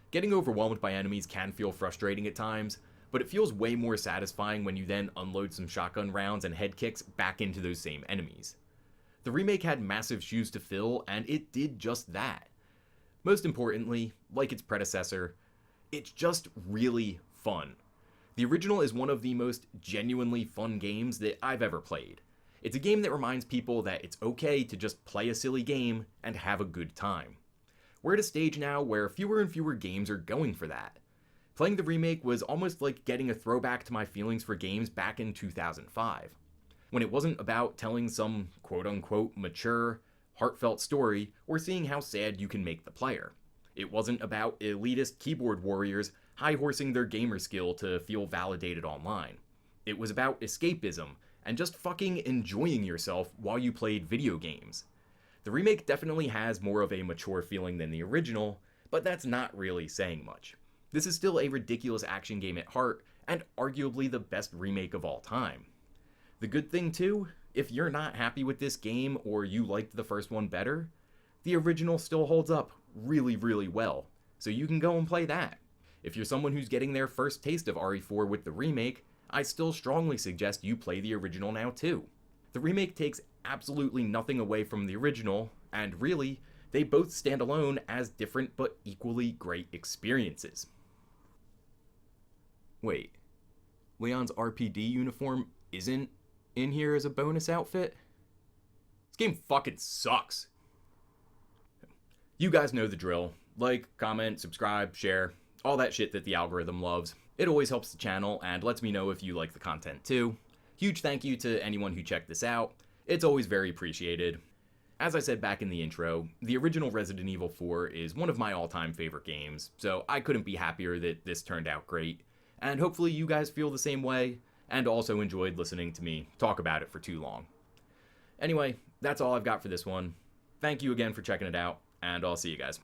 Getting overwhelmed by enemies can feel frustrating at times, but it feels way more satisfying when you then unload some shotgun rounds and head kicks back into those same enemies. The remake had massive shoes to fill, and it did just that. Most importantly, like its predecessor, it's just really fun. The original is one of the most genuinely fun games that I've ever played. It's a game that reminds people that it's okay to just play a silly game and have a good time. We're at a stage now where fewer and fewer games are going for that. Playing the remake was almost like getting a throwback to my feelings for games back in 2005. When it wasn't about telling some quote-unquote mature, heartfelt story or seeing how sad you can make the player. It wasn't about elitist keyboard warriors high-horsing their gamer skill to feel validated online. It was about escapism and just fucking enjoying yourself while you played video games. The remake definitely has more of a mature feeling than the original, but that's not really saying much. This is still a ridiculous action game at heart, and arguably the best remake of all time. The good thing too, if you're not happy with this game or you liked the first one better, the original still holds up really, really well, so you can go and play that. If you're someone who's getting their first taste of RE4 with the remake, I still strongly suggest you play the original now too. The remake takes absolutely nothing away from the original, and really, they both stand alone as different but equally great experiences. Wait, Leon's RPD uniform isn't in here as a bonus outfit? This game fucking sucks. You guys know the drill. Like, comment, subscribe, share, all that shit that the algorithm loves. It always helps the channel and lets me know if you like the content too. Huge thank you to anyone who checked this out. It's always very appreciated. As I said back in the intro, the original Resident Evil 4 is one of my all-time favorite games, so I couldn't be happier that this turned out great. And hopefully you guys feel the same way, and also enjoyed listening to me talk about it for too long. Anyway, that's all I've got for this one. Thank you again for checking it out, and I'll see you guys.